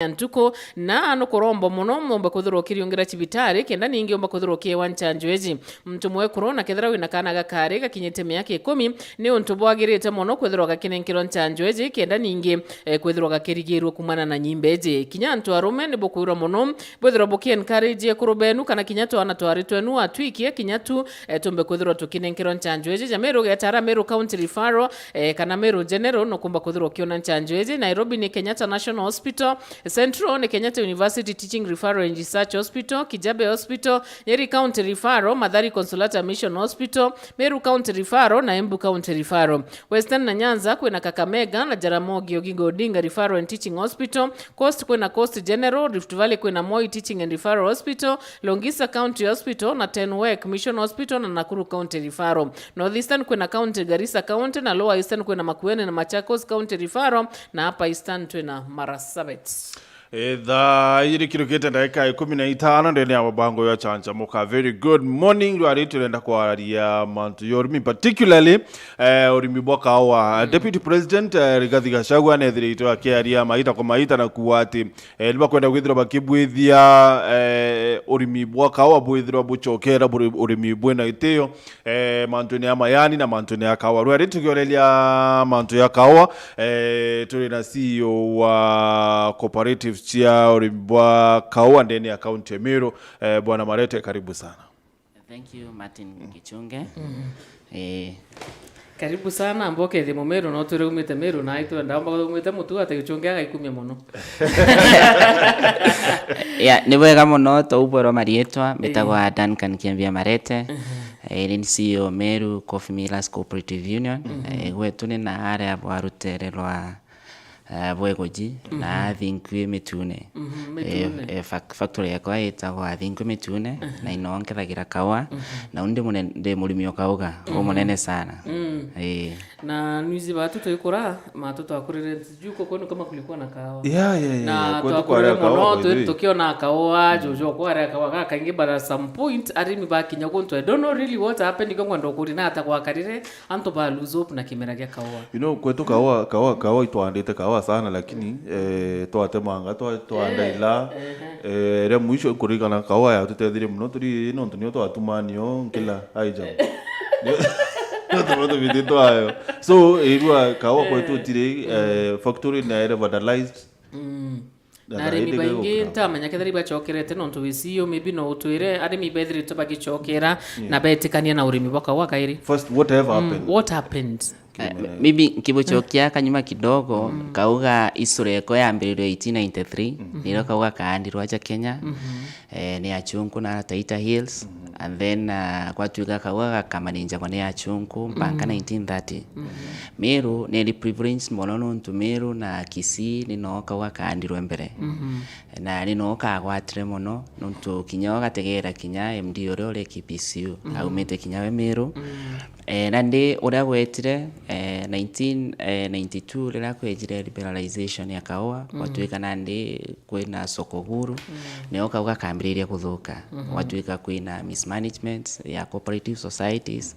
Ntuko na ano korombo muno mumba kuthuro kiriungira cibitari kenda ningi umba kuthuro kiewa nchanjo ezi mtu mwe corona kethira wina kana gakari gakinyite miaka 10 ni untu bwagirite muno kwithirwa gakinenkirwa nchanjo ezi kenda ningi kwithirwa gakirigirwo kumana na nyimbe ezi kinya antu arume ni bukwirwa muno bwithirwa buki encourage kurubenu kana kinya twana twaritwenu atwikie kinya tu tumbe kwithirwa tukinenkirwa nchanjo ezi jameru getara Meru County Referral kana Meru General no kumba kwithirwa kiona nchanjo ezi Nairobi ni Kenyatta National Hospital Central ni Kenyatta University Teaching Referral and Research Hospital, Kijabe Hospital, Nyeri County Referral, Mathari Consolata Mission Hospital, Meru County Referral na Embu County Referral. Western na Nyanza kwena Kakamega na Jaramogi Oginga Odinga Referral and Teaching Hospital, Coast kwena Coast General, Rift Valley kwena Moi Teaching and Referral Hospital, Longisa County Hospital na Tenwek Mission Hospital na Nakuru County Referral. Northeastern kwena County Garissa County na Lower Eastern kwena Makueni na Machakos County Referral na hapa Eastern kwena Marsabit. Iri kirukite ndaika 15 ndene ya mabango ya chancha moka. Very good morning. Rwari tulenda kwa ya mantu Urimi, particularly Urimi bwa Kauwa. Deputy President Rigathi Gachagua nethirito akiaria maita kwa maita na kuwati liba kwenda kwithira bakibwithia Urimi bwa Kauwa bwithira buchokera Urimi bwena iteo mantu ni amayani na mantu ni Kauwa. Rwari tukiorelia mantu ya Kauwa tuli na CEO wa Cooperative chia Urimi bwa Kauwa ndeni ya kaunti ya Meru. Bwana Marete, karibu sana. Thank you Martin Kichunge. Karibu sana mboke thimo Meru no turi umite Meru na itu ndamba umite mutu ate Kichunge agaikumia muno. Ni wega muno to uboro marietwa metagwa DUNCAN KIAMBIA MARETE. Ni CEO-MERU Coffee Millers Cooperative Union. Gwetu ni na area bwa rutere rwa bwegoji na thinkwe mitune factory yakwa itagwa thinkwe mitune na inongethagira Kauwa na undi munene murimi okauga munene sana na nuizi batu tuyikora matoto akurire juko kwenu kama kulikuwa na Kauwa na kwetu kwa Kauwa tukiona Kauwa jojo kwa Kauwa kaingi bara some point arimi bakinya kuntu I don't know really what happened kwa ndo kuri na atakwa karire anto ba lose hope na kimera gya Kauwa kwetu Kauwa itwandite Kauwa sana lakini twatemanga twandaila re mwisho kurigana Kauwa ya tutethire muno turi no ntunio twatumanio kila aija no vidito ayo so irwa Kauwa kwetu tire factory na ere vandalized na arimi baingi ntamenya kethari bachokerete no ntuwisio maybe no utwire arimi bethiri to bagichokera na betikania na Urimi bwa Kauwa kairi. First, what happened? Maybe kibuchokia kanyuma kidogo Kauwa isureko yambiririo 1893 niro Kauwa kaandirwa ja Kenya ni achunku na Taita Hills and then kwatuika Kauwa kamaninja kwa ni achunku mpaka 1930 Meru ni privilege monono ntu Meru na Kisii nino Kauwa kaandirwa mbere na nino kagwatire mono ntu kinyo gategera kinya MD ore KPCU aumete kinyawe Meru na ndi uria gwetire 1992 rira kwejire liberalization ya Kauwa watuika nandi kwina soko huru nio Kauwa kambiriria kuthuka watuika kwina mismanagement ya cooperative societies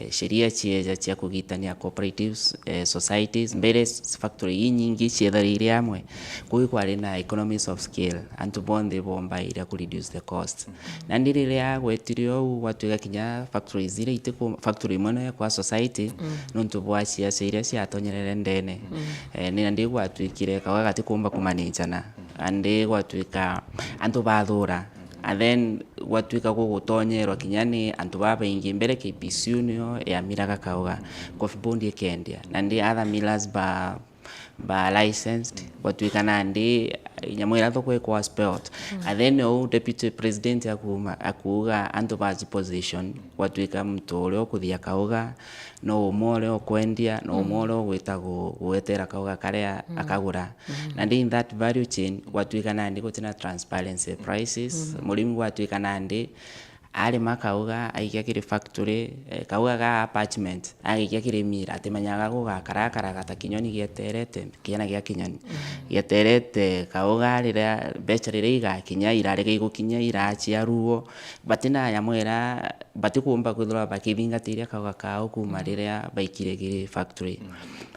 sheria chieja chia kugitania cooperative societies mbere factory nyingi chiethariria amwe kui kwari na economies of scale antu bonde bomba ira ku reduce the cost na ndiriria gwetirio watuika kinya factories zire itiko factory imwe kwa society nuntu bwacia ciria cia tonyerere ndene ni ndi gwatuikire Kauwa gati kumba kumanijana andi gwatuika antu bathura and then gwatuika gugutonyerwa kinyani antu babaingi mbere KPCU nio ya miraga Kauwa coffee bond ekendia na ndi other millers ba licensed gwatuika nandi nyamwira thoko kwa spelt and then no deputy president akuga antu baji position gwatuika mtu ule okuthia Kauwa no umole okwendia no umole gwitago gwetera Kauwa karea akagura and in that value chain gwatuika nandi gutina transparency prices murimi gwatuika nandi ari makauga aikia kiri factory kauga ga apartment aikia kiri mira atimanyaga gugakarakara gata kinyoni gieterete kiana gia kinyoni gieterete kauga rira becha rira igakinya irarege igukinya irachia ruo batina yamwera batikumba kwithura bakithingatira kauga kao kuma rira baikire kiri factory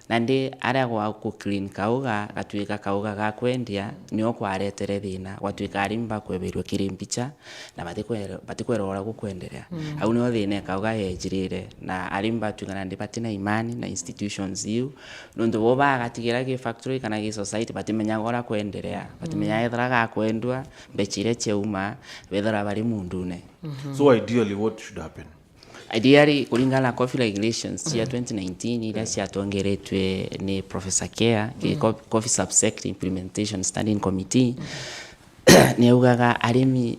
nandi aria gwa ku clean kauga gatuika kauga ga kwendia nio kwaretere thina gwatuika arimba kweberwa kiri mbicha na batikwera ora gukwenderea au nio thina kauga yejirire na arimba tuikana ndi batina imani na institutions iu nundu bo bagatigira ki factory kana ki society batimenya ora kwenderea batimenya ethra ga kwendwa bechire cheuma wethera bari mundune. So ideally what should happen? Ideally, kulingana na coffee regulations ya 2019 ile ciatongeretwe ni Professor Kea Coffee Subsector Implementation Standing Committee ni ugaga arimi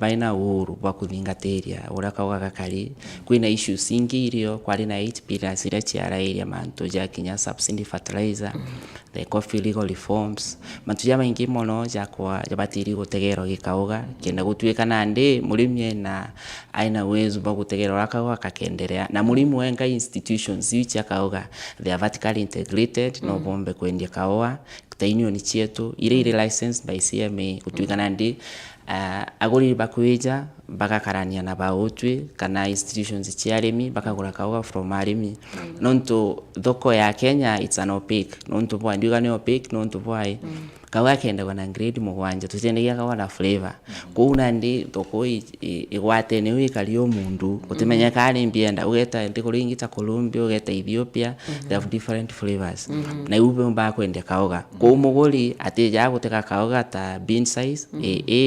baina uhuru wa kuthingateria ura kaugaga kari kwina issues ingi irio kwari na 8 pillars ira ciara iria mantu ja kinya subsidy fertilizer the coffee legal reforms mantu ya maingi mono jakwa jabatiri gutegero gikauga kenda gutuika nandi murimi na aina uwezo wa gutegera ura kauga kakenderea na murimi wenga institutions ichi akauga they are vertically integrated no bombe kwendia kauga tainio ni chietu ile licensed by CMA kutuika nandi aguri bakwija bakakarania na bautwi kana institutions chiarimi bakagura kauga from arimi nonto thoko ya Kenya it's an opaque nonto bwa ndiga ni opaque nonto bwa kauga kenda wana grade mugwanja tutendegia kauga na flavor kuuna ndi thoko igwate ni wikario mundu utimenya kali mbienda ugeta ndi kuringita Colombia ugeta Ethiopia they have different flavors na ube mba kwende kauga ku muguri atija guteka kauga ta bean size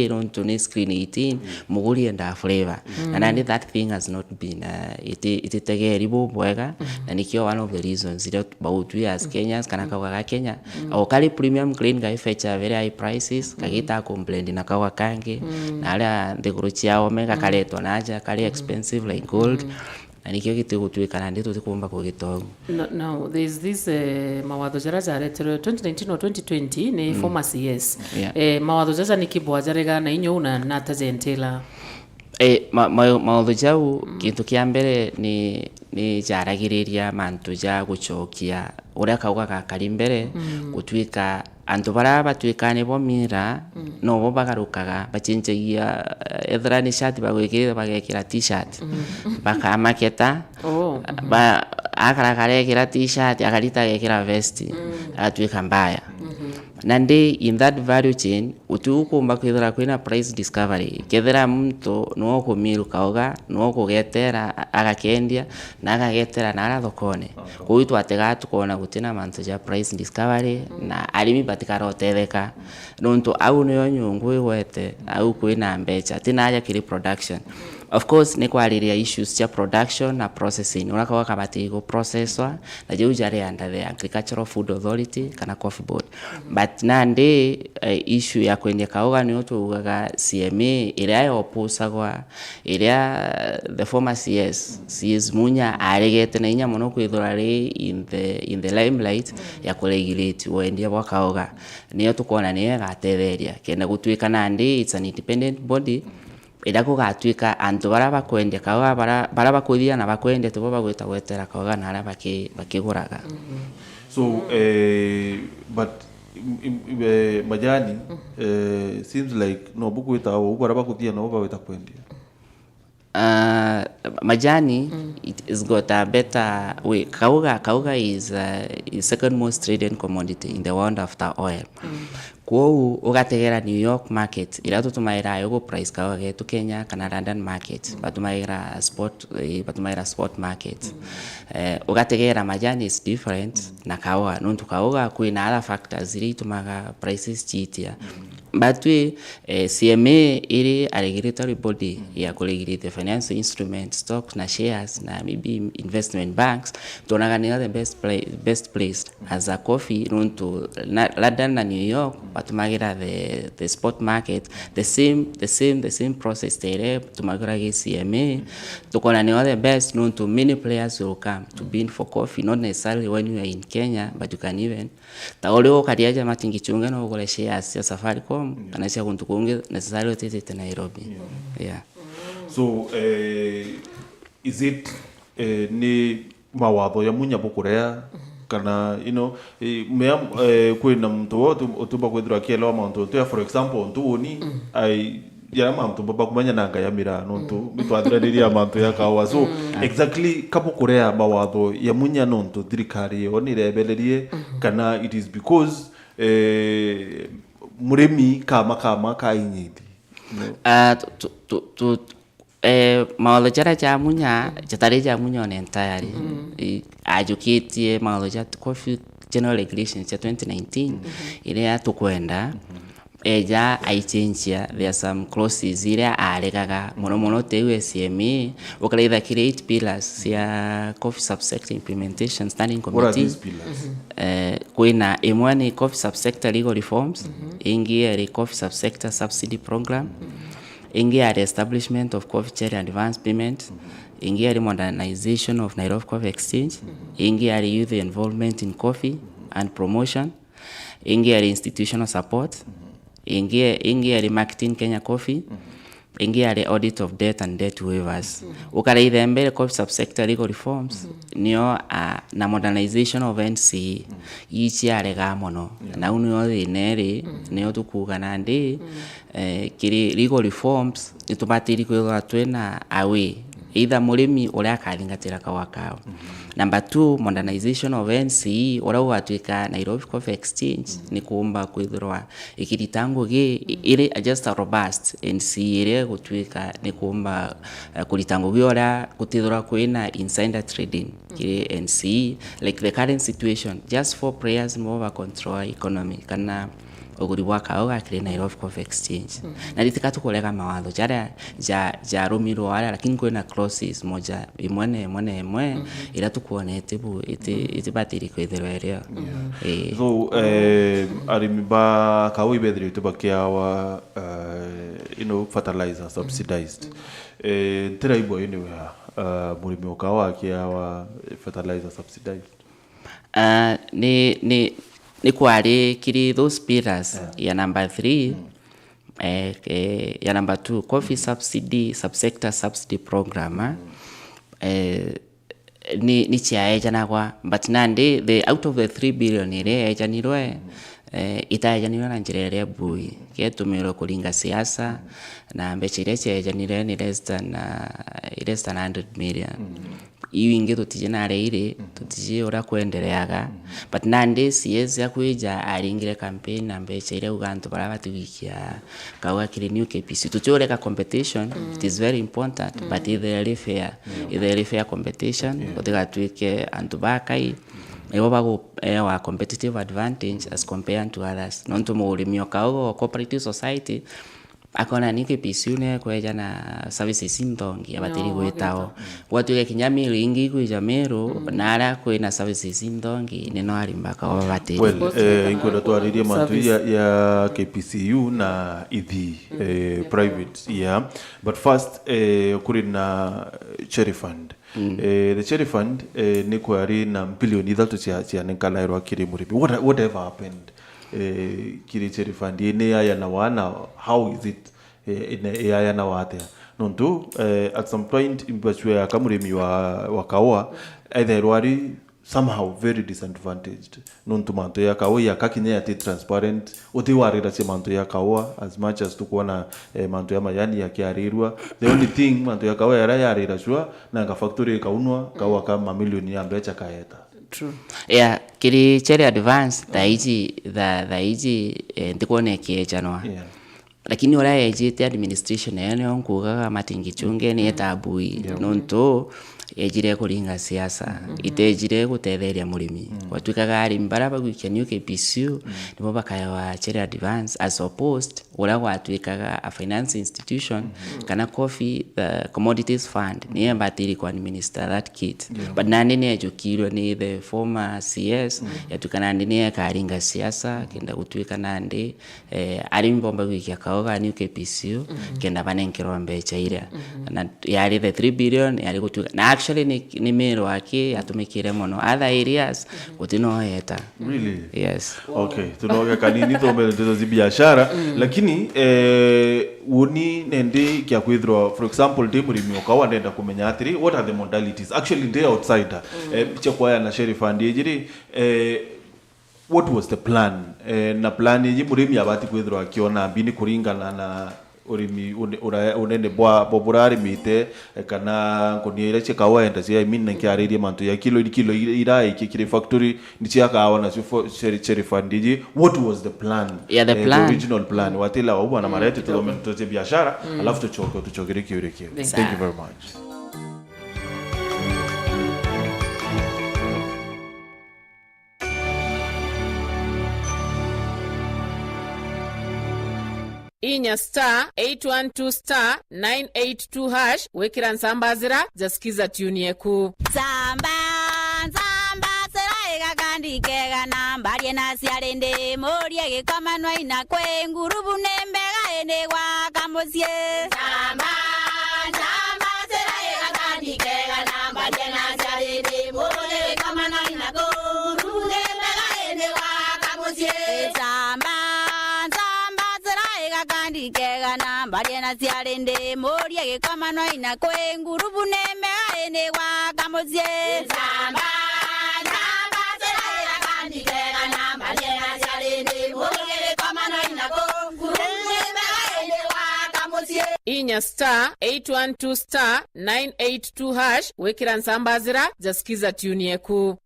nonto ni screen 18 muguri and flavor and that thing has not been it tegeri bobwega and ikio one of the reasons that about we as Kenyans kana kauga Kenya au kali premium green guy feature very high prices kagita complaint na kauga kangi na ala ndiguruchia omega kaleto naja kali expensive like gold and ikio gitugutuika na ndi tutikumba kugitongo. Now there is this mawatho jara jare 2019 or 2020 ni former CS mawatho jara ni kibwa jarega na inyo una natajentela mawatho jau kintu kia mbere ni jaragiriria mantu ja guchokia uria kauga kakari mbere gutuika antu bara batuikane bo mira no bo bagarukaga bachinjagia ethra ni shirt bagwikira bagekira t-shirt baka maketa ba akara kare t-shirt akalita gekira vest atuika mbaya nande in that value chain utukumba kwithira kwina price discovery kethira mtu no kumiru kauga no kugetera agakendia na agagetera na ara thokone kuitwa atega tukona gutina mantu ja price discovery na arimi batikarotetheka nonto au niyo nyungu igwete au kwina mbecha tinaja kiri production. Of course ni kwariria issues cha production na processing urakawa kabati go processor na je ujare under the Agricultural Food Authority kana Coffee Board but nande issue ya kwenye kauga ni oto ugaga CMA ila opusagwa ila the former CS munya aregete na inya mono kwithorare in the limelight ya kuregulate wendia bwa kauga niyo tukona niye gatetheria kenda gutuika nande it's an independent body idako gatuika antu bara bakwendia kauga bara bakuthia na bakwendia tubo bagwita gwetera kauga na ara bakiguraga. So but majani seems like no bukuita au bara bakuthia no bagwita kwendia majani it is got a better way. Kauga is second most traded commodity in the world after oil. Kwa ugategera New York market ila tutumaira yogo price kauga getu Kenya kana London market batumaira spot market ugategera majani is different na kauga nontu kauga kuina other factors zili tumaga prices chitia but we CMA ili a regulatory body ya kuregulate financial instruments stocks na shares na maybe investment banks tunaganira the best place as a coffee nontu London na New York batumagira the spot market the same process there tumagira CMA tukona ni the best nontu many players will come to bid for coffee not necessarily when you are in Kenya but you can even taoleo kadiaja matingichunga no gole shares ya Safaricom kana cia kuntu kungi necessarily tete Nairobi. So is it ni mawatho ya munya bukurea kana kwina mtu wote utuba kwithira kielewa mauntu tu for example ntuoni ya mantu baba kumanya nanga ya mira nontu bitwathiraniria mantu ya Kauwa so exactly kabukurea mawatho ya munya nontu thirikari oni rebelerie kana it is because murimi kama kainyiti mawatho jara ja munya jatari ja munya on entirely ajukitie mawatho ja coffee general regulations ya 2019 ile ya tukwenda eja aichenjia there are some clauses ile aregaga mono tewe CME ukalaitha kile 8 pillars ya coffee subsector implementation standing committee. What are these pillars? Kuina imwani coffee subsector legal reforms, ingi coffee subsector subsidy program, ingi establishment of coffee cherry advance payment, ingi modernization of Nairobi Coffee Exchange, ingi youth involvement in coffee and promotion, ingi institutional support, ingi marketing Kenya Coffee, ingi audit of debt and debt waivers. Ukaraitha mbele coffee subsector legal reforms niyo na modernization of NCE ichi arega mono na unyo thineri niyo tukuga nandi kiri legal reforms itubatiri kwithwa twina awe either murimi uria akaringatira Kauwa kao. Number 2, modernization of NCE ura watwika Nairobi Coffee Exchange ni kuomba kwithirwa ikiritango ge ile just a robust NCE ile gutwika ni kuomba kuritango ge ura gutithirwa kwina insider trading kire NCE like the current situation just for players more control economy kana oguri bwa Kauwa kire Nairobi Coffee Exchange na ritika tukolega mawatho ja rumiro wala lakini kwina clauses moja imwe ila tukuonete bu itibatiri kwithirwa area so arimi ba Kauwa ibethire tubakiawa fertilizer subsidized tira ibo anywhere murimi wa Kauwa kiawa fertilizer subsidized ni kwari kiri those pillars ya number 3 ya number 2 coffee subsidy subsector subsidy program ni chiaeja nagwa but nandi the out of the 3 billion ile ejanirwe itaejanirwe na njira ya bui ketumiro kulinga siasa na mbechire ejanirwe ni less than 100 million iyo ingi tutijinare ire tutiji ora kuendeleaga but nandi CS ya kuija aringire campaign na mbechire ugantu bara batugikia Kauwa kiri new KPC tuchoreka competition it is very important but either fair competition otiga tuike antubakai ebo bago wa competitive advantage as compared to others nonto murimio Kauwa cooperative society akona ni KPC une kweja na services indongi abatiri gwitao gwatuge kinyamiro ingi kwija meru na ara kwina services indongi nino ari mbaka wabatiri inkwenda twaririe mantu ya KPCU na ithi private but first kuri na cherry fund the cherry fund ni kwari na bilioni 3 cia nkalairwa kiri muribi whatever happened kiri cherry fund ine ya na wana how is it ya na wate nontu at some point imbachwe akamurimi wa Kauwa either wari somehow very disadvantaged nontu manto ya Kauwa ya kakinya ati transparent uti warira che manto ya Kauwa as much as tukuona manto ya mayani ya kiarirwa the only thing manto ya Kauwa yarira shwa na nga factory kaunwa Kauwa kama milioni ya mbecha kaeta. True. Yeah, kiri cherry advance daiji ndikuone kiechanwa. Yeah. Lakini ora ejete administration ene onkuga matingi chunge ni etabui nonto ejire kuringa siasa itejire gutetheria murimi watwikaga ari mbaraba gwikia new KPC nibo bakayawa cherry advance as opposed ora watwikaga a finance institution kana coffee the commodities fund ni embatiri kwa minister that kit but nandi ni ejukirwe ni the former CS yatukana nandi ni karinga siasa kenda gutwika nandi ari mbomba gwikia kaoga new KPCU kenda bane nkirombe chaira na yari the 3 billion yari gutuka na actually ni MERU aki atumikire mono other areas gutino yeta. Really? Yes. Okay, tunaoga kanini tombe ndezo zibiashara lakini uni nende kya kwithro for example de Urimi Kauwa ndenda kumenya atiri what are the modalities actually they outsider picha kwa na sheriff andijiri what was the plan na plan yi Urimi abati kwithro akiona bini kuringana na Urimi unene boburari mite kana kuniere che Kauwa enda cia minne kyariri mantu ya kilo ira ikikire factory ndichi akawa na sheriff andiji what was the plan? Yeah, the plan, the original plan watila wa na MARETE tulomentoje biashara alafu tuchokere kiureke. Thank you very much. Inya *812*982# wekira nsambazira jasikiza tune yeku Zamba sera gandikega namba riena siarende morie gikamanwa ina kwe ngurubu nembega ene gwa kamosie Zamba sera gandikega namba riena siarende morie gikamanwa ina kwe ngurubu nembega ene gwa kamosie Zamba kega namba riena siarende morie gikamanwa ina kwe ngurubu nembega ene gwa kamosie Zamba sera gandikega namba riena siarende morie gikamanwa ina kwe ngurubu nembega ene gwa kamosie Inya *812*982# wekira nsambazira jasikiza tune yeku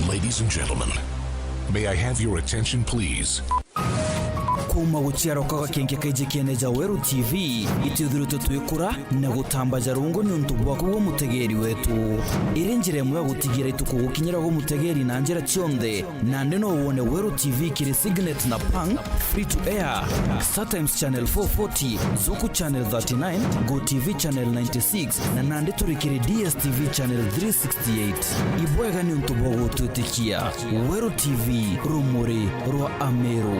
Ladies and gentlemen, may I have your attention, please? kuma guciaro kwa kenge kaije keneja Weru TV itudhuruto twikura na gutambaja rungu ni untubwa kuwo mutegeri wetu irenjire mu gutigira ituko gukinyira go mutegeri na njera cionde nande no wone Weru TV kiri signet na pang free to air StarTimes channel 440 Zuku channel 39 Go TV channel 96 na nande turikiri DSTV channel 368 ibwega ni untubwa gututikia Weru TV rumuri rwa Ameru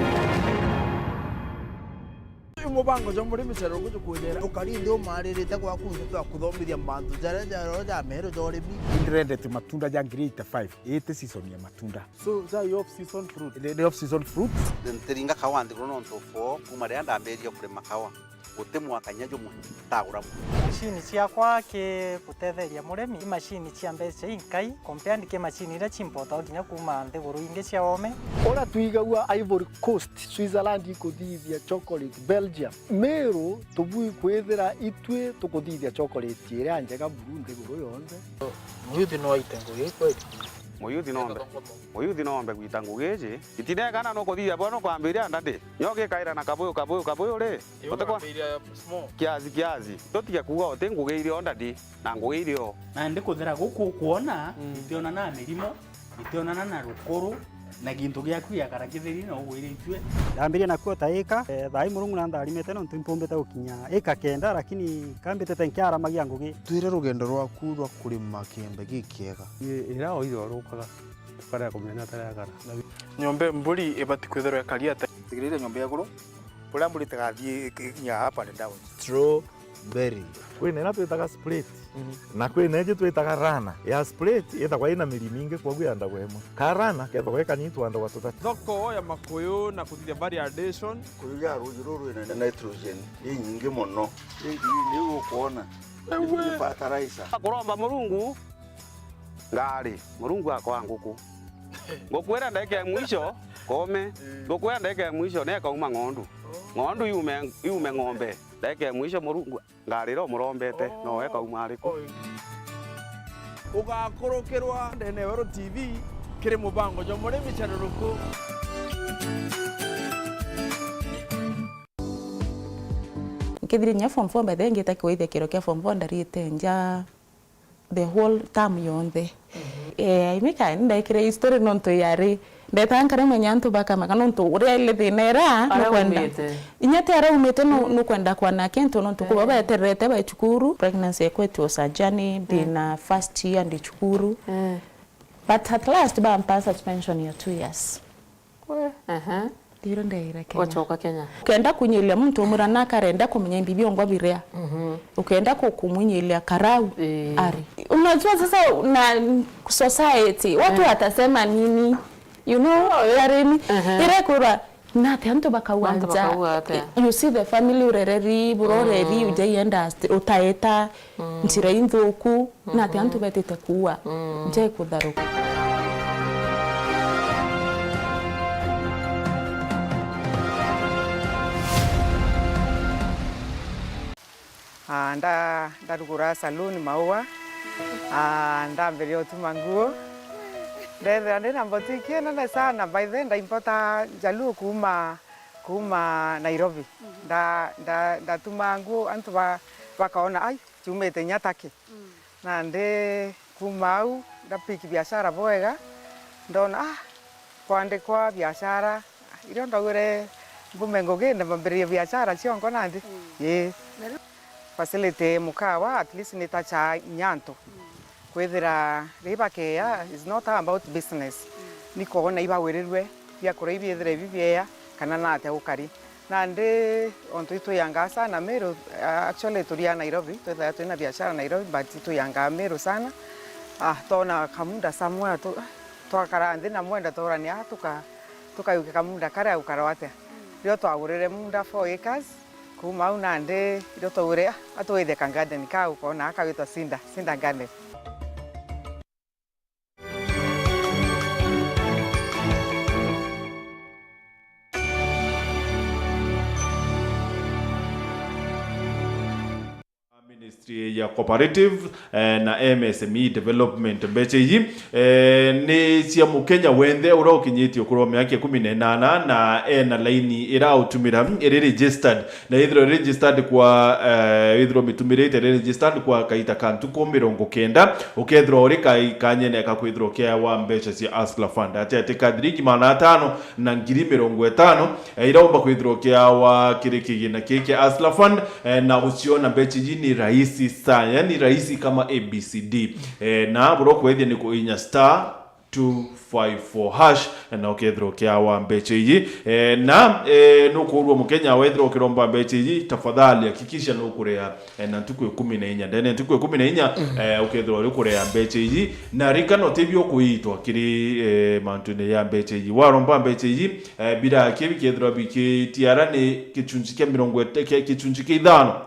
mubango jo muri micero gujukunyera ukarinde umaririte kwa kundu kuthomithia mantu jara ja MERU jo Urimi indrendete matunda ja grade 5 ete season ya matunda so za off season fruit the off season fruit ntiringa Kauwa ndi kuno ntofo kuma ria ndamberia kurima Kauwa gutemwa kanyajo mu tagura machine ciakwa ke gutetheria murimi machine cia mbeca inkai compare ke machine ira chimpota kinya kuma nthiguru ingi cia ome ora tuigagua Ivory Coast Switzerland ikuthithia chocolate Belgium MERU tubui kwithira itwe tukuthithia chocolate ira njega buru nthiguru yonze muyuthi no itengo gikwe muyuthi nombe gwita ngugiji itinegana no kuthia bono kwambiria ndandi nyoke kaira na kabuyu ri utekwa kiazi totiga kuga ote ngugeire ondandi na ngugeire o na ndi kuthira guku kuona itiona na mirimo itiona na rukuru na gintu giaku ya karakithiri no gwire itwe ndambiria na kuota eka thai murungu na ndarimete no ntimpombete gukinya eka kenda lakini kambite tenkiara magia ngugi twire rugendo rwaku rwa kurima kiembe gikiega ira oiro rukaga para kumenya tarakara nyombe mburi ibati kwithero ya kariata tigirire nyombe yaguru pura mburi tagathie nya hapa and down strawberry kwina na twitaga split na kwina je twitaga rana ya split ithagwa ina miri mingi kwa yanda gwemo karana kethagwa kanyitu anda watutatu thoko ya makuyu na kuthithia variation kuya ruru ina nitrogen nyingi muno ni ukuona fertilizer kuromba murungu ngari murungu akwa nguku ngokwera ndeke mwisho kome ngokwera ndeke mwisho ne kauma ng'ondu yume ng'ombe ndeke mwisho murungu ngariro murombete no weka umariko ugakurukirwa ndene Weru TV kiri mubango jo muri micharuruku nkithirinya form 4 by then ngita kwithia kiro kia form 4 ndarite nja the whole term yonthe imika ndekire history nonto yari ndetankare mwenyantu baka makano ntu uri ile thinera no kwenda inyate ara umete no kwenda kwa na kento no tukuba ba terete ba chukuru pregnancy ekwetu osajani bina first year ndi chukuru but at last ba ampa suspension ya 2 years Diro ndeira Kenya. Wachoka Kenya. Ukaenda kunyelia mtu umurana karenda kumenya bibi ngwa birea. Ukaenda kumunyelia karau ari. Unajua sasa na society watu watasema nini? You know, Urimi. Ire kura na tanto bakawanza. You see the family urereri buroreri ujayenda utaeta ntira inzoku na tanto betete kuwa. Je kudaruka. ndarugura saluni maua ndambere otuma nguo ndethe ndina botiki nene sana by then ndaimpota Jaluo kuma Nairobi ndatuma nguo antu bakaona ai tumete Nyataki na ndi kuma au ndapiki biashara bwega ndona kwandikwa biashara irio ndagure mbumengo gende mbere biashara ciongo nandi facility mukawa at least nitacha nyanto kwethira ribakeya is not about business niko ona iba wererwe bya kureibi ethire bibyeya kana nate ukari na ndi onto itu yanga sana Meru actually turia Nairobi twetha twina biashara Nairobi but itu yanga Meru sana tona kamunda samwa twakara ndi na mwenda torani tukayuke kamunda kare ukarawate rio twagurire munda 4 acres kuma unande iro tore atoide garden ka ukona akawita sinda garden. Ministry ya Cooperative na MSME Development BCG ni cia mukenya wende ura ukinyitio kurwa miaka 18 na na laini ira utumira iri registered na ithro registered kwa ithro mitumirite registered kwa kaita kantu ko 90 ukethro uri kanyene akakwithro kia wa mbeca cia Asla Fund ate kadriki mana 5 na ngiri 50 ira umba kwithro kia wa kirikigina kike Asla Fund na uciona BCG ni rahisi sana, yani rahisi kama ABCD. Na bro kwethia ni kuinya *254 hash na ukethro kia wa mbeca iyi na nukurwo mukenya wethro kiromba mbeca iyi tafadhali hakikisha nukurea na ntuku 14 ndene ntuku 14 ukethro uri kurea mbeca iyi na rikano tebyo kuitwa kiri mantune ya mbeca iyi waromba mbeca iyi bila kibi kethro biki tiara ni kichunjike 50 kichunjike 5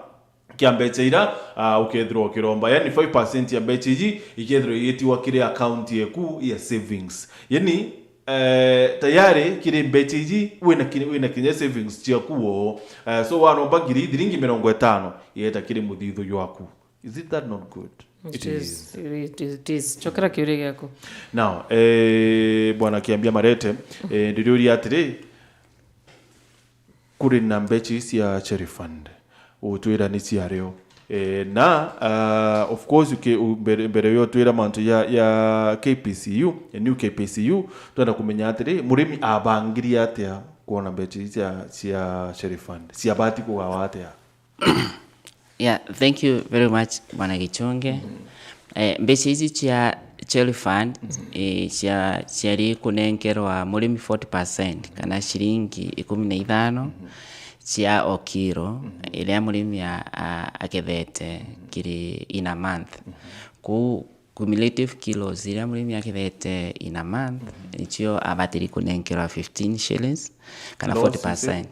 kiambecha ira ukethro kiromba yani 5% ya BCG ikethro yetiwa kire account yeku ya savings yani tayari kire BCG wina kinye savings chiakuo so waromba ngiri 50 yeta kire muthithu yaku. Is it that not good? It is chokera kiure yako now bwana Kiambia Marete ndirio atire kuri na mbechi ya cherry fund utwira ni ciareo na of course mbere yo twira mantu ya KPCU ya new KPCU twenda kumenya atiri murimi abangiria atia kuona mbechi cia cherry fund cia bati kugawa atia. Yeah, thank you very much bwana Gichonge. Mbechi hizi cia cherry fund ciari kunengerwa murimi 40% kana shilingi 15 cia o kiro iria murimi akethete kiri in a month ku cumulative kilos iria murimi akethete in a month nicio abatiri kunengerwa 15 shillings kana 40%.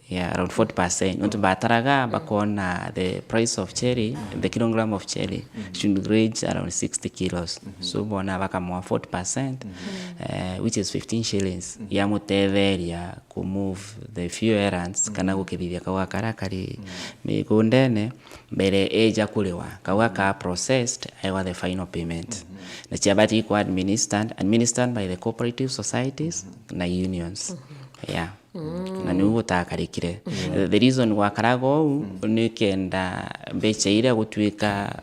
Yeah, around 40%. Nuntu bataraga bakona the price of cherry, the kilogram of cherry should range around 60 kilos. So bona bakamwa 40%, which is 15 shillings. Ya mutetheria ku move the few errands kana gukithithia kawa karakari migundene mbere eja kuliwa kawa ka processed aiwa the final payment. Na chiabati ku administered by the cooperative societies na unions. Yeah. na ni gutakarikire the reason wakarago ni kenda mbecha ile gutwika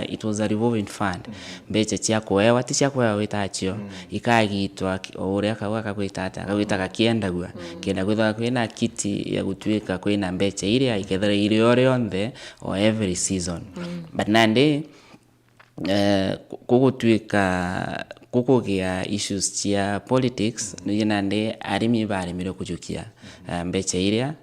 it was a revolving fund mbecha cia kuewa ti cia kuewa witachio ikagitwa uria Kauwa kagwita kiendagua kenda gwitha kwina kiti ya gutwika kwina mbecha ile ikethera ile yonthe or every season but nande kugutwika kukugia issues cia politics ni nande arimi barimire kujukia mbecha iria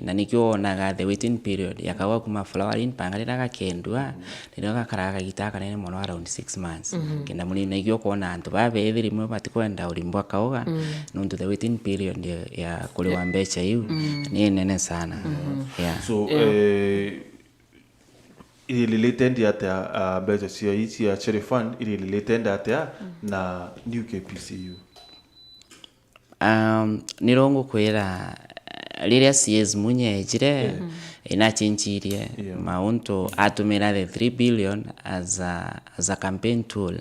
na nikyo onaga the waiting period ya Kauwa kuma flowering pangarira gakendwa ndio gakaraga gitaka nene mono around 6 months kenda muni nikyo kuona antu babe ethiri mwe batikwenda ulimbwa Kauwa nundu the waiting period ya kuliwa mbecha iu ni nene sana so related ya mbecha cia hizi ya cherry fund related na new KPCU nirongo kwira riria CS munyejire ina chinchirie maunto atumira the 3 billion as a campaign tool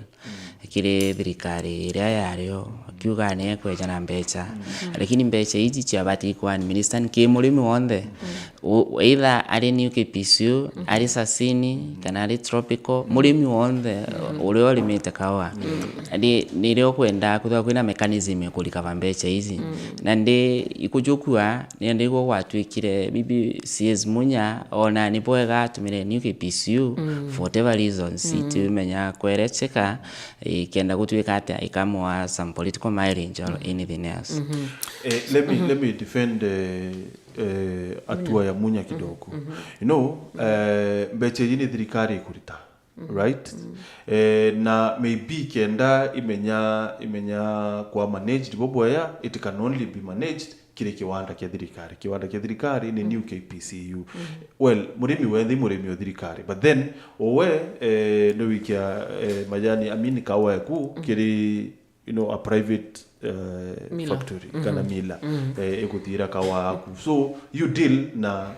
kire thirikari iria yario kiuga ne kwejana mbecha lakini mbecha hizi cia bati kwa administration ki murimi wonde either ari new KPCU ari sasini kana ari tropical murimi wonde ule limite Kauwa ni leo kwenda kuthwa kwina mechanism ya kulikava mbecha hizi na ndi ikujukua ni ndiko watwikire bibi CS munya ona ni poega tumire new KPCU for whatever reasons itumenya kwerecheka kenda gutwika ati ikamwa some political mileage or anything else. Let me defend atua ya munya kidogo. You know, mbecha yini thirikari kurita, right? Na maybe kenda imenya kwa managed boboya, it can only be managed kile kiwanda kia thirikari ni new KPCU. Well, murimi wa thirikari, but then owe no wikia majani amini Kauwa yaku kiri a private factory kana mila ekutira Kauwa yaku, so you deal na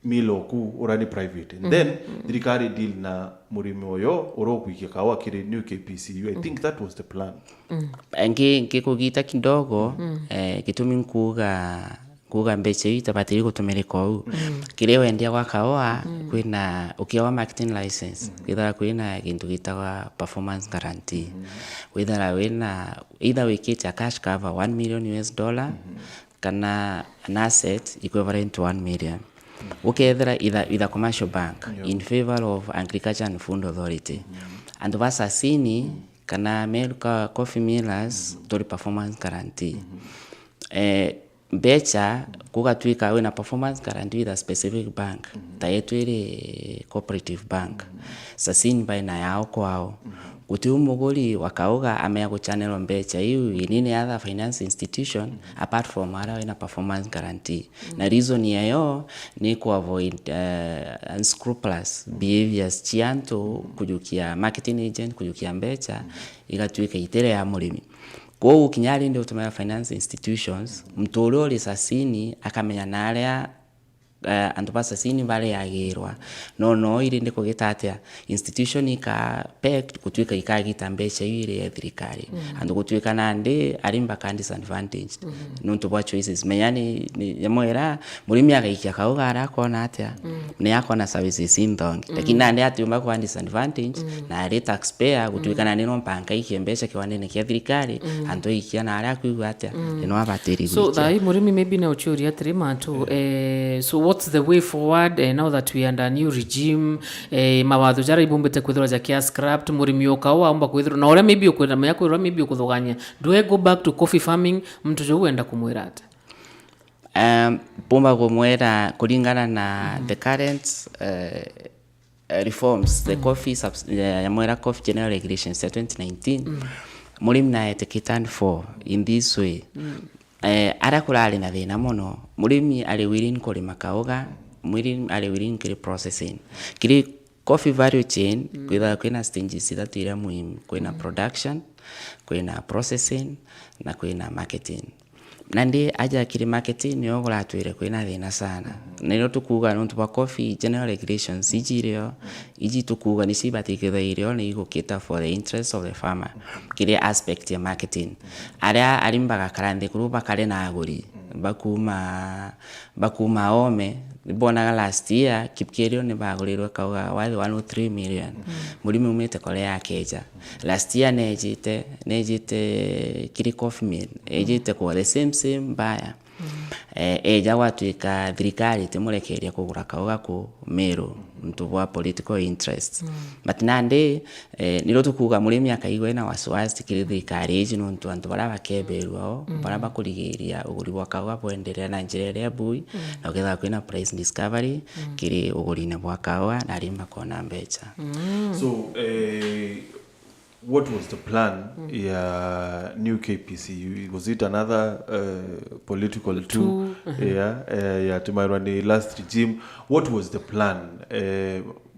milo ku urani private and then thirikari deal na murimi oyo urokwikia Kauwa kiri new KPCU. I think that was the plan. Ngikugita kidogo gitumi kuga mbecha ita batiri gutumirika u kire wendia gwa Kauwa kwina ukiwa marketing license kwitha kwina gintu gitagwa performance guarantee withera wina either wikite cash cover $1 million kana an asset equivalent to 1 million ukethera either commercial bank in favor of Agriculture and Food Authority and vasasini kana Meru Coffee Millers to performance guarantee mbecha kugatwika wina performance guarantee with a specific bank tayetu ile cooperative bank sasini baina yao kwao kuti umuguri wa Kauwa ameya kuchannel mbecha hiyo inini other finance institution apart from ara wina performance guarantee na reason yayo ni ku avoid unscrupulous behaviors chianto kujukia marketing agent kujukia mbecha igatwika itere ya murimi kwa ukinyari ndio utumaya finance institutions mtoro lisasini akamenya naria andupasa sini bale yagirwa no iri ndiko gitatia institution ika pect kutwika ikagita mbecha ile ya thirikari andu kutwika nande arimba kandi disadvantaged nuntu bwa choices menyani yamoera murimi agaikia Kauwa arakona atia ne yakona services indongi lakini nande atiumba kwa disadvantaged na ari taxpayer kutwika nande no mpanga ikembesha kiwanene kia thirikari andu ikia na ara kuigwa atia no abatiri so dai murimi maybe na uchuria trimanto so what's the way forward now that we are under new regime mawatho jara ibumbete kwithira jakia scrapped murimi wa Kauwa amba kwithira na ora maybe ukwenda mya kwithira maybe ukuthuganya do I go back to coffee farming mtu jo wenda kumwira ata pumba kumwira kulingana na the current reforms the coffee ya coffee general regulations 2019 murimi na etiquette for in this way ara kurali na thina muno murimi ali willing kulima Kauwa murimi ali willing kiri processing kiri coffee value chain kwina stages ithatu muhimu kwina production kwina processing na kwina marketing nandi aja kiri marketing yo guratwire kwina thina sana nero tukuga nontu ba coffee general regulations ijirio iji tukuga ni sibatikithairio ni igukita for the interest of the farmer kiri aspect ya marketing aria arimbaga karande kuruba kare na aguri bakuma ome bonaga last year Kipkerio ni bagurirwe Kauwa wathi 103 million murimi umete kole ya keja last year nejite kiri coffee mill ejite kwa the same buyer eja watuika thirikari timurekeria kugura Kauwa ku Meru mtu political interest but nande niro tukuga murimi akaigwe na wasiwasi kiri thirikari eji nontu antu bara bakeberwa bara bakurigiria uguri wa Kauwa bwenderea na njira ya bui na uketha kwina price discovery kiri ugurine bwa Kauwa na rimba kona mbecha. So what was the plan new KPCU? Was it another political tool? Tumairani last regime. What was the plan?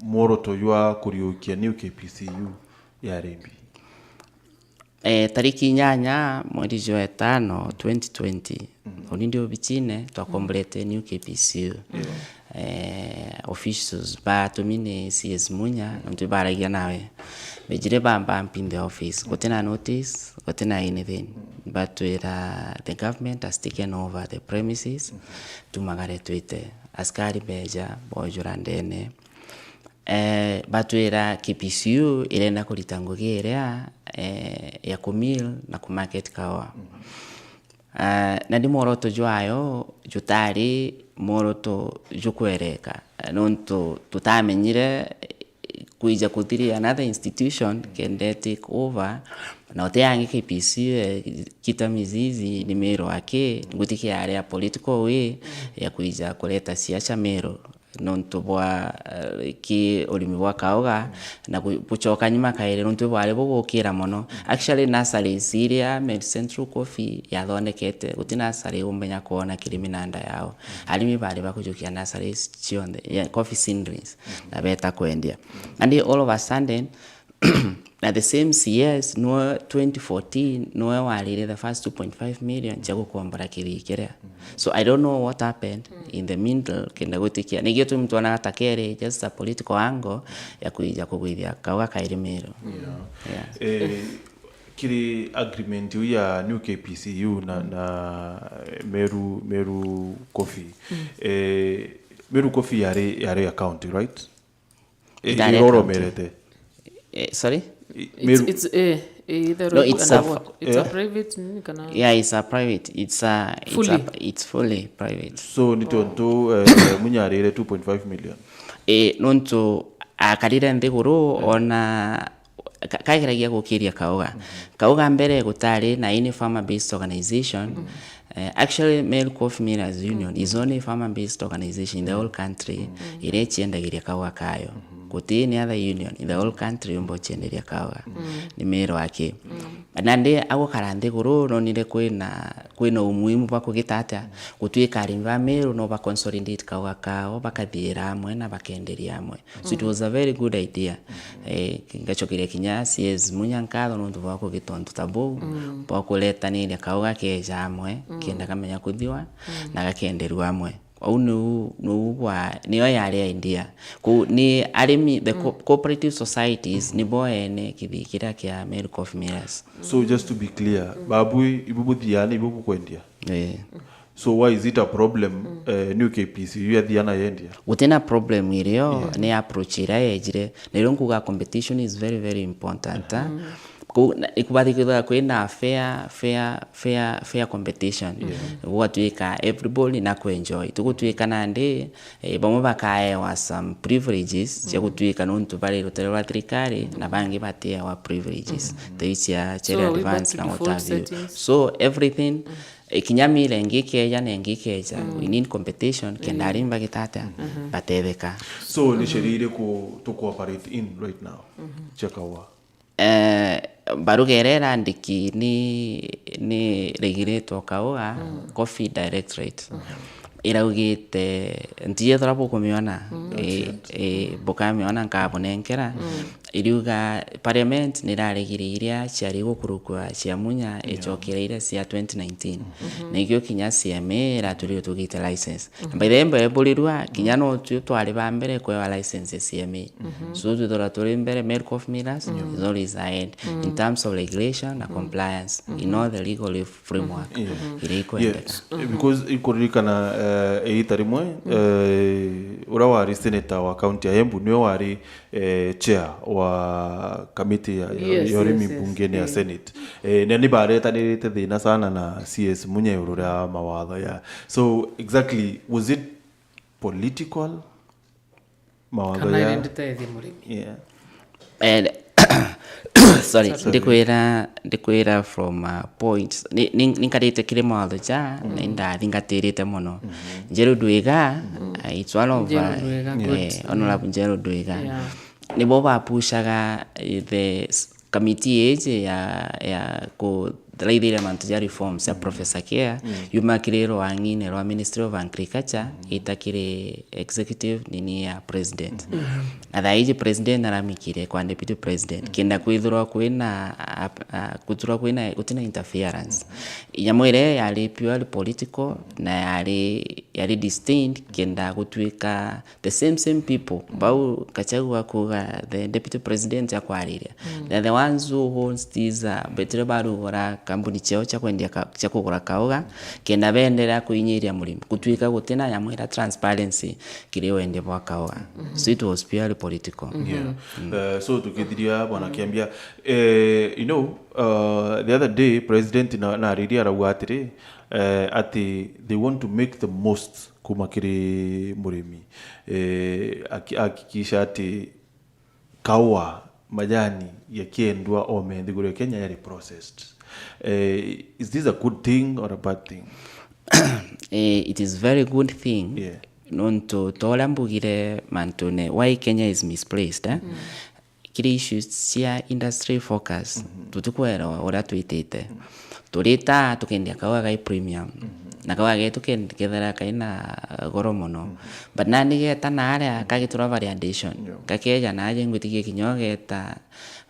Moro toyua kuriukia new KPCU ya Rimbi. Tariki 8 mwezi wa 5 2020 onindio bichine to complete new KPCU. Officials ba tumine CS Munya ntu baragia nawe bejire bamba in the office gotena notice gotena anything but the government has taken over the premises tumagare twite askari beja bojurandene batwira KPCU irenda kulitangugira ya kumil na kumarket Kauwa na ndi moroto jwayo jutari moroto jukwereka nonto tutamenyire kuija kutiri another institution can take over na oteangi KPCU kita mizizi ni Meru ake ngutiki area political way ya kuija kuleta siasa Meru nonto bwa ki urimi bwa Kauwa na buchoka nyuma kaire nonto bwale bugukira mono actually nasari Syria Med Central Coffee yathondekete utinasari umenya kuona kiriminanda yao alimi bali bakujukia nasari chionde coffee seedlings na beta kwendia and all of a sudden na the same CS no 2014 no walire the first 2.5 million chago kuambara kirikira so I don't know what happened in the middle kenda gutikia nigetu mtu anatakere just a political angle ya kuija kugwithia Kauwa kairi Meru kiri agreement ya new KPCU na Meru Coffee Meru Coffee yare account right Iroro Merete sorry it's a private it's a private it's fully private so nitonto munyarire 2.5 million nonto akarira ndiguru ona kaikiragia gukiria Kauwa mbere gutari na ini farmer based organization actually Meru Coffee Millers Union is only farmer based organization in the whole country irechiendagiria Kauwa kayo kuti ni other union in the whole country umbo chenderia Kauwa ni Meru ake nande ago karande guru no nire kwina umuhimu bwa kugitata gutwika rimba Meru no ba consolidate Kauwa kao bakathira amwe na bakenderia amwe so it was a very good idea ngachokire kinya CS Munyankatho no nduva kugitontu tabo bwa kuleta ni Kauwa keja amwe kenda kamenya kuthiwa na gakenderwa amwe au niyo yare India ku ni arimi the cooperative societies ni boene kibikira kia Meru Coffee Millers. So just to be clear babu ibubu diana ibubu kwendia so why is it a problem new KPCU ya diana yendia utena problem iriyo ni approach ira ejire nero nkuga competition is very very important ikubathikira kwina fair competition gwatuika everybody na kuenjoy tugutuika nande bamwe bakaewa some privileges cia gutuika nontu bari rutero rwa thirikari na bangi batia wa privileges teicia chere advance na whatever so everything kinyamile ngikeja na ngikeja we need competition kendarimba gitata batetheka so ni sheria to cooperate in right now Kauwa barugerera ndiki ni regulator Kauwa Coffee Directorate iraugite ndiye thrapo kumiona bokamiona nkabonengera iriuga parliament niraregiriria ciari gukurukwa cia munya echokereire cia 2019 na igio kinya CMA raturi tugite license by the way bolirwa kinya no twari ba mbere kwa license CMA so tudora turi mbere Merco of Millers is always ahead in terms of regulation and compliance in all the legal framework yes because ikorikana eitarimwe ura senator wa county ya Embu niwe wari chair wa committee ya Urimi bungeni ya Senate na ni baretanirite thina sana na CS munye urura mawatho ya so exactly was it political mawatho ya and sorry ndikwira from points ninkarite kire mawatho ja na thingatirite muno Njeru Dwiga it's one of honorable Njeru Dwiga ni bo bapushaga the committee age ya ku raithire mantu ya reforms ya Professor Kia yumakiriro wangine rwa Ministry of Agriculture itakire executive nini ya president athaiji president aramikire kwa deputy president kenda kwithurwa kwina kutina interference nyamwire yali purely political na yali distinct kenda gutwika the same people bau kachagua kuga the deputy president akwariria the ones who holds these betre barugora kambuni cheo cha kwendia cha kugura kauga kenda bendera kuinyiria murimo gutwika gutina nyamwira transparency kiri wende bwa kauga so it was purely political so tukithiria bwana Kiambia you know the other day president na riria rawatiri ati they want to make the most kumakiri murimi akikisha ati Kauwa majani yakiendwa omethigure Kenya yari processed. Is this a good thing or a bad thing? It is very good thing. Nonto tolambugire mantone why Kenya is misplaced kiri issues cia industry focus tutukwera ora twitite turita tukendia Kauwa gai premium na Kauwa getu kendikethera kaina goro muno but nani geta na aria kagitura variation kakeja naje ngwitigie kinyogeta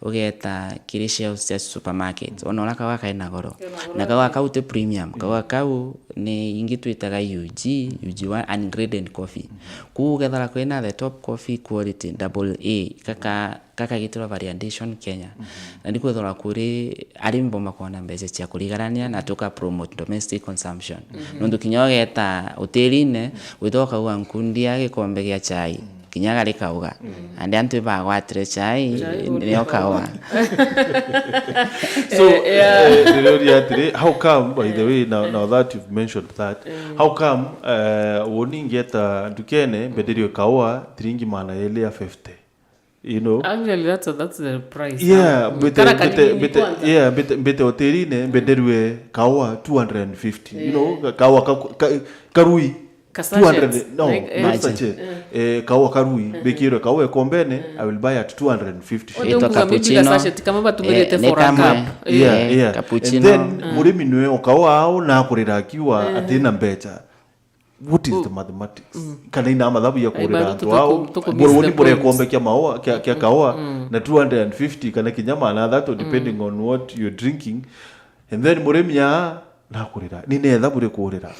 ugeta kiri shelves cia supermarket onora Kauwa kaina goro na Kauwa kaute premium Kauwa kau ni ingi twitaga UG1 ungraded coffee kugethera kwina the top coffee quality AA kaka gitura variation Kenya na ndikwethora kuri arimbo makona mbeje cia kurigarania na tuka promote domestic consumption nundu kinyogeta hoteline withoka wa nkundia gikombe gia chai kinyaga rikauga and antu bagwatire chai ni Kauwa so how come by the way now that you've mentioned that how come woni ngeta ndukene bedirio Kauwa tiringi mana ile ya 50 you know actually that's the price bete hoteline bederwe Kauwa 250 you know Kauwa karui 200 no not such Kauwa karui bekiro Kauwa kombene I will buy at 250 ito cappuccino kama batumirete for a cup cappuccino and then murimi nwe Kauwa au na kurira kiwa atina mbecha. What is the mathematics? Kana ina mathabu ya kurira antu au boroni bore kombe kia maua kia Kauwa na 250 kana kinyama na that depending on what you're drinking and then murimi ya na kurira ni netha bure kurira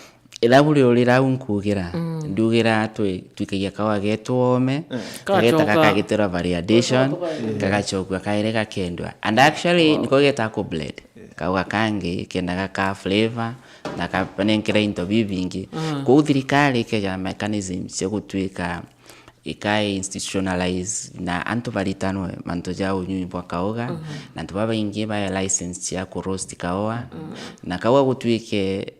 Ilaburi olira unkugira ndugira twikagia Kauwa getwome kageta kakagitera variation kagachokwa kaireka kendwa and actually niko geta ko blend Kauwa kangi kendaga ka flavor na kapanenkira into bivingi ku thirikari keja mechanism cia gutwika ikai institutionalize na antu valitano manto jao nyunyi bwa Kauwa na antu baba ingi ba license cia ku roast Kauwa na Kauwa gutwike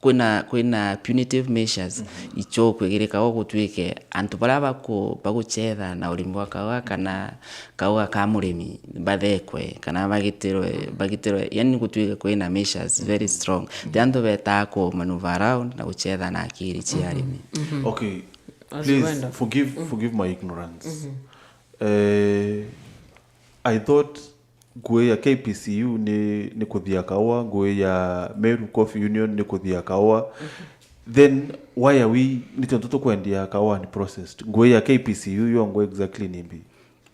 kuna punitive measures icho kwegere Kauwa gutwike antu baraba ko baguchetha na ulimbo wa Kauwa kana Kauwa ka murimi bathekwe kana bagiterwe yani gutwike kwina measures very strong antu betako maneuver around na guchetha na akiri cia arimi okay please forgive my ignorance I thought ngui ya KPCU ni kuthia Kauwa, ngui ya Meru Coffee Union ni kuthia Kauwa. Then why are we nito kwendia Kauwa ni processed? Ngui ya KPCU yo ngo exactly nimbi.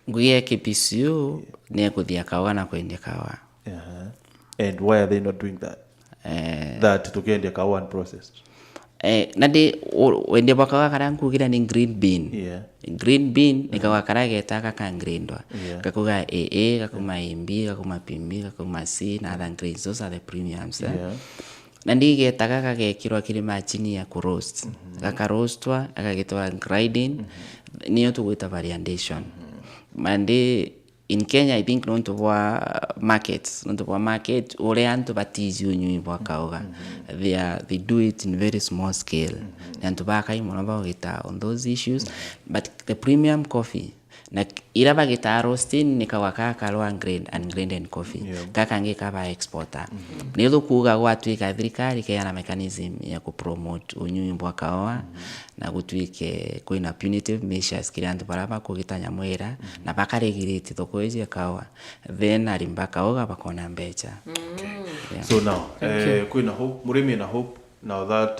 nguye KPCU ne kuthia Kauwa na kwendia Kauwa. And why are they not doing that? That tukiendia Kauwa processed. Nadi wende bakawa karangu kira ni green bean. Green bean ni kawa karage taka kan grindwa. Kakuga AA, kakuma MB, kakuma PMB, kakuma C na other grains. Those are the premiums. Nandi ge taka kage kirwa kirima chini ya kuroast. Kaka roastwa, akagetoa grinding. Niyo tuwita variation. Mandi in Kenya, I think not markets, market. Ore antu batizi unyui bwa Kauwa. They do it in very small scale. Antu baka imonaba gita on those issues. But the premium coffee, na ira bagita roasting ni kawaka kalwa ungrinded coffee. Kaka nge kaba exporter. Nilo kuga watu ikadhirikari ke yana mechanism ya kupromote unyui bwa Kauwa. Na gutwike kwina punitive measures kiri antu baraba kugitanya mwera na bakaregirite tokoezi ya Kauwa, then arimba Kauwa bakona mbecha. So now kwina hope murimi na hope now that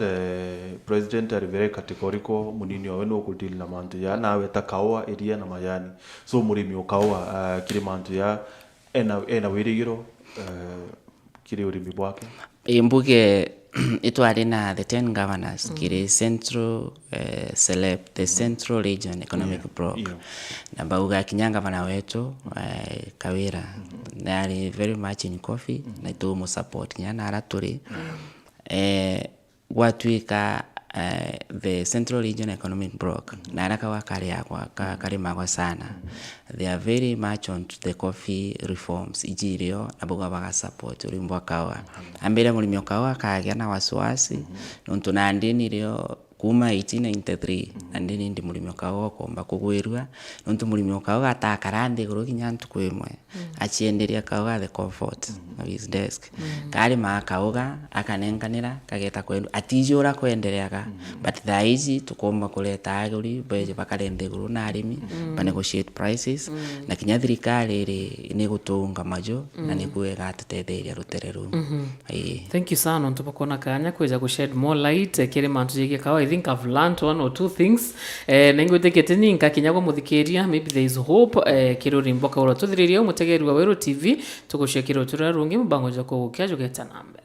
president are very categorical munini wenu kudili na mantu ya nawe ta Kauwa area na mayani, so murimi o Kauwa kiri mantu ya ena wirigiro kiri urimi bwake imbuge itwari na the 10 governors kiri central the central region economic bloc na bauga kinyanga bana wetu Kawira they are very much in coffee na to support nyana araturi watuika the central region economic bloc na araka wakari yakwa kari magwa sana. They are very much on to the coffee reforms ijirio na buga baga support urimbo Kauwa ambere mulimi Kauwa kagia na wasiwasi nonto na ndini rio kuma 1893 andini ndi mulimi Kauwa komba kugwirwa nonto mulimi Kauwa atakarande guru kinyantu kwemwe achienderia Kauwa the comfort of his desk kali ma Kauwa akanenganira kageta kwendu atijora kwendereaga but thaizi tukomba kuleta aguri beje bakarende guru na arimi ba negotiate prices na kinyathirikari iri ni gutunga majo na ni kuega atetheria rutereru. Thank you sana ntopokona kanya kuja ku shed more light kire mantu jige Kauwa. I think I've learned one or two things nengo teketeni nkakinya kwa muthikiria maybe there is hope kiro rimboka ura tuthiriria umutegeri wa Weru TV tugushekira utura rungi mubango jako kyajo geta nambe.